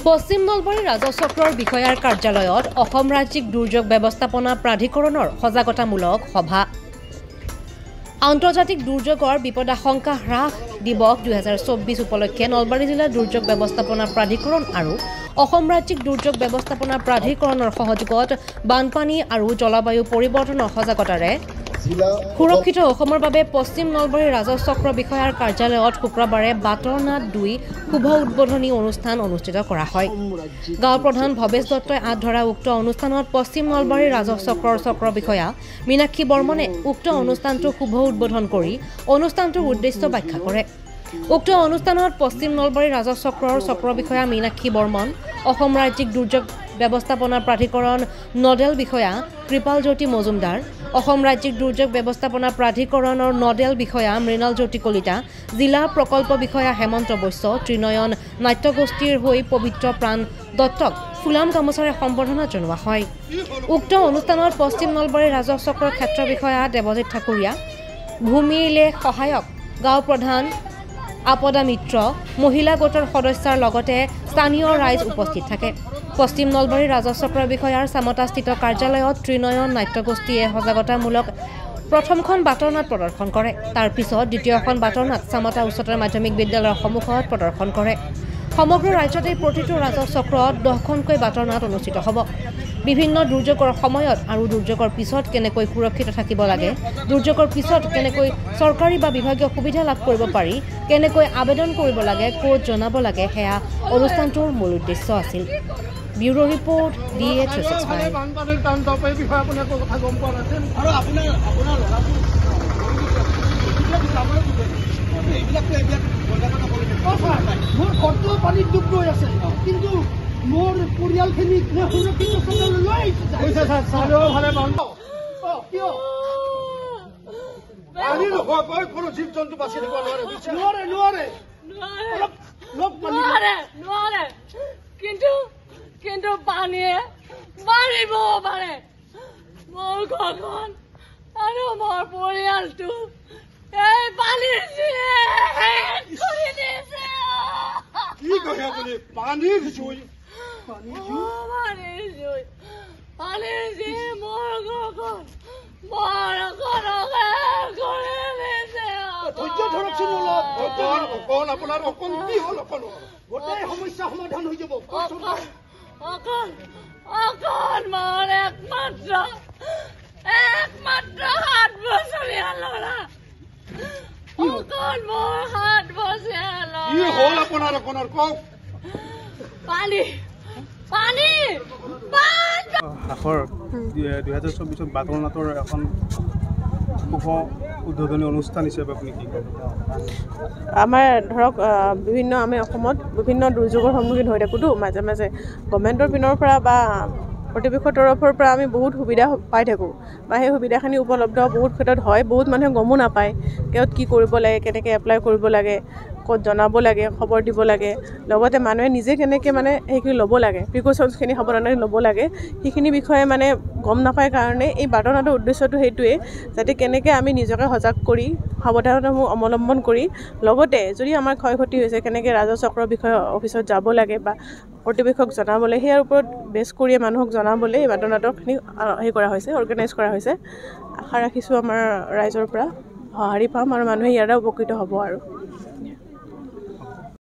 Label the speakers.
Speaker 1: পশ্চিম নলবাৰী ৰাজচক্ৰৰ বিষয়াৰ কাৰ্যালয়ত অসম ৰাজ্যিক দুৰ্যোগ ব্যৱস্থাপনা প্ৰাধিকৰণৰ সজাগতামূলক সভা। আন্তৰ্জাতিক দুৰ্যোগৰ বিপদাশংকা হ্ৰাস দিৱস 2024 উপলক্ষে নলবাৰী জিলা দুৰ্যোগ ব্যৱস্থাপনা প্ৰাধিকৰণ আৰু অসম ৰাজ্যিক দুৰ্যোগ ব্যৱস্থাপনা প্ৰাধিকৰণৰ সহযোগত বানপানী আৰু জলবায়ু পৰিৱৰ্তনৰ সজাগতাৰে সুৰক্ষিত অসমৰ বাবে পশ্চিম নলবাৰী ৰাজচক্ৰ বিষয়াৰ কাৰ্যালয়ত শুক্ৰবাৰে বাটৰ নাট 2 শুভ উদ্বোধনী অনুষ্ঠান অনুষ্ঠিত কৰা হয়। গাঁও প্ৰধান ভৱেশ দত্তই আঁত ধৰা উক্ত অনুষ্ঠানত পশ্চিম নলবাৰী ৰাজচক্ৰৰ চক্ৰ বিষয়া মীনাক্ষী বৰ্মনে উক্ত অনুষ্ঠানটো শুভ উদ্বোধন কৰি অনুষ্ঠানটোৰ উদ্দেশ্য ব্যাখ্যা কৰে। উক্ত অনুষ্ঠানত পশ্চিম নলবাৰী ৰাজচক্ৰৰ চক্ৰ বিষয়া মীনাক্ষী বৰ্মন, অসম ৰাজ্যিক দুৰ্যোগ ব্যৱস্থাপনা প্ৰাধিকৰণ নডেল বিষয়া কৃপাল জ্যোতি মজুমদাৰ, অসম ৰাজ্যিক দুৰ্যোগ ব্যৱস্থাপনা প্ৰাধিকৰণৰ নডেল বিষয়া মৃণাল জ্যোতি কলিতা, জিলা প্ৰকল্প বিষয়া হেমন্ত বৈশ্য, ত্ৰিনয়ন নাট্যগোষ্ঠীৰ হৈ পবিত্ৰ প্ৰাণ দত্তক ফুলাম গামোচাৰে সম্বৰ্ধনা জনোৱা হয়। উক্ত অনুষ্ঠানত পশ্চিম নলবাৰী ৰাজচক্ৰৰ ক্ষেত্ৰ বিষয়া দেৱজিৎ ঠাকুৰীয়া, ভূমিলেখ সহায়ক, গাঁও প্ৰধান আপদা মিত্ৰ, মহিলা গোটৰ সদস্যৰ লগতে স্থানীয় ৰাইজ উপস্থিত থাকে। পশ্চিম নলবাৰী ৰাজচক্ৰ বিষয়াৰ চামতাস্থিত কাৰ্যালয়ত ত্ৰিনয়ন নাট্যগোষ্ঠীয়ে সজাগতামূলক প্ৰথমখন বাটৰ নাট প্ৰদৰ্শন কৰে। তাৰ পিছত দ্বিতীয়খন বাটৰ নাট চামতা উচ্চতৰ মাধ্যমিক বিদ্যালয়ৰ সন্মুখত প্ৰদৰ্শন কৰে। সমগ্ৰ ৰাজ্যতে প্ৰতিটো ৰাজচক্ৰত 10খনকৈ বাটৰ নাট অনুষ্ঠিত হ'ব। বিভিন্ন দুৰ্যোগৰ সময়ত আৰু দুৰ্যোগৰ পিছত কেনেকৈ সুৰক্ষিত থাকিব লাগে, দুৰ্যোগৰ পিছত কেনেকৈ চৰকাৰী বা বিভাগীয় সুবিধা লাভ কৰিব পাৰি, কেনেকৈ আবেদন কৰিব লাগে, ক'ত জনাব লাগে, সেয়া অনুষ্ঠানটোৰ মূল উদ্দেশ্য আছিল। Bureau report DA 365।
Speaker 2: মোৰ পৰিয়ালখিনি সুৰক্ষিত লৈ কোনো জীৱ জন্তু বাচি থাকিব নোৱাৰে।
Speaker 3: কিন্তু পানীয়ে মাৰিব পাৰে মোৰ ঘৰখন আৰু মোৰ পৰিয়ালটো। এই পানীৰ
Speaker 2: পানীৰ জুই
Speaker 3: মোৰ ঘৰখন
Speaker 2: আপোনাৰ অকণ কি হ'ল? গোটেই সমস্যা সমাধান হৈ যাব।
Speaker 3: অকণ মোৰ একমাত্ৰ 7 বছৰীয়া ল'ৰা, অকণ মোৰ 7 বছৰীয়া ল'ৰা।
Speaker 2: কি হ'ল আপোনাৰ অকণৰ কওক?
Speaker 3: পানী
Speaker 4: শেষৰ 2024 বাটৰ নাটৰ এখন শুভ উদ্বোধনী অনুষ্ঠান হিচাপে আপুনি কি ক'ব?
Speaker 5: আমাৰ ধৰক আমি অসমত বিভিন্ন দুৰ্যোগৰ সন্মুখীন হৈ থাকোঁতো মাজে মাজে। গভৰ্ণমেণ্টৰ পিনৰ পৰা বা কৰ্তৃপক্ষৰ তৰফৰ পৰা আমি বহুত সুবিধা পাই থাকোঁ বা সেই সুবিধাখিনি উপলব্ধ বহুত ক্ষেত্ৰত হয়। বহুত মানুহে গমো নাপায় ক'ত কি কৰিব লাগে, কেনেকৈ এপ্লাই কৰিব লাগে, ক'ত জনাব লাগে, খবৰ দিব লাগে, লগতে মানুহে নিজে কেনেকৈ সেইখিনি ল'ব লাগে, প্ৰিকশ্যনছখিনি সাৱধানে ল'ব লাগে, সেইখিনি বিষয়ে গম নাপায় কাৰণে এই বাটৰ নাটৰ উদ্দেশ্যটো সেইটোৱে, যাতে কেনেকৈ আমি নিজকে সজাগ কৰি সাৱধানতাসমূহ অৱলম্বন কৰি লগতে যদি আমাৰ ক্ষয় ক্ষতি হৈছে কেনেকৈ ৰাজচক্ৰৰ বিষয়ে অফিচত যাব লাগে বা কৰ্তৃপক্ষক জনাবলৈ, সেয়াৰ ওপৰত বেছ কৰিয়ে মানুহক জনাবলৈ এই বাটৰ নাটকখিনি কৰা হৈছে, অৰ্গেনাইজ কৰা হৈছে। আশা ৰাখিছোঁ আমাৰ ৰাইজৰ পৰা সঁহাৰি পাম আৰু মানুহে ইয়াৰ দ্বাৰা উপকৃত হ'ব আৰু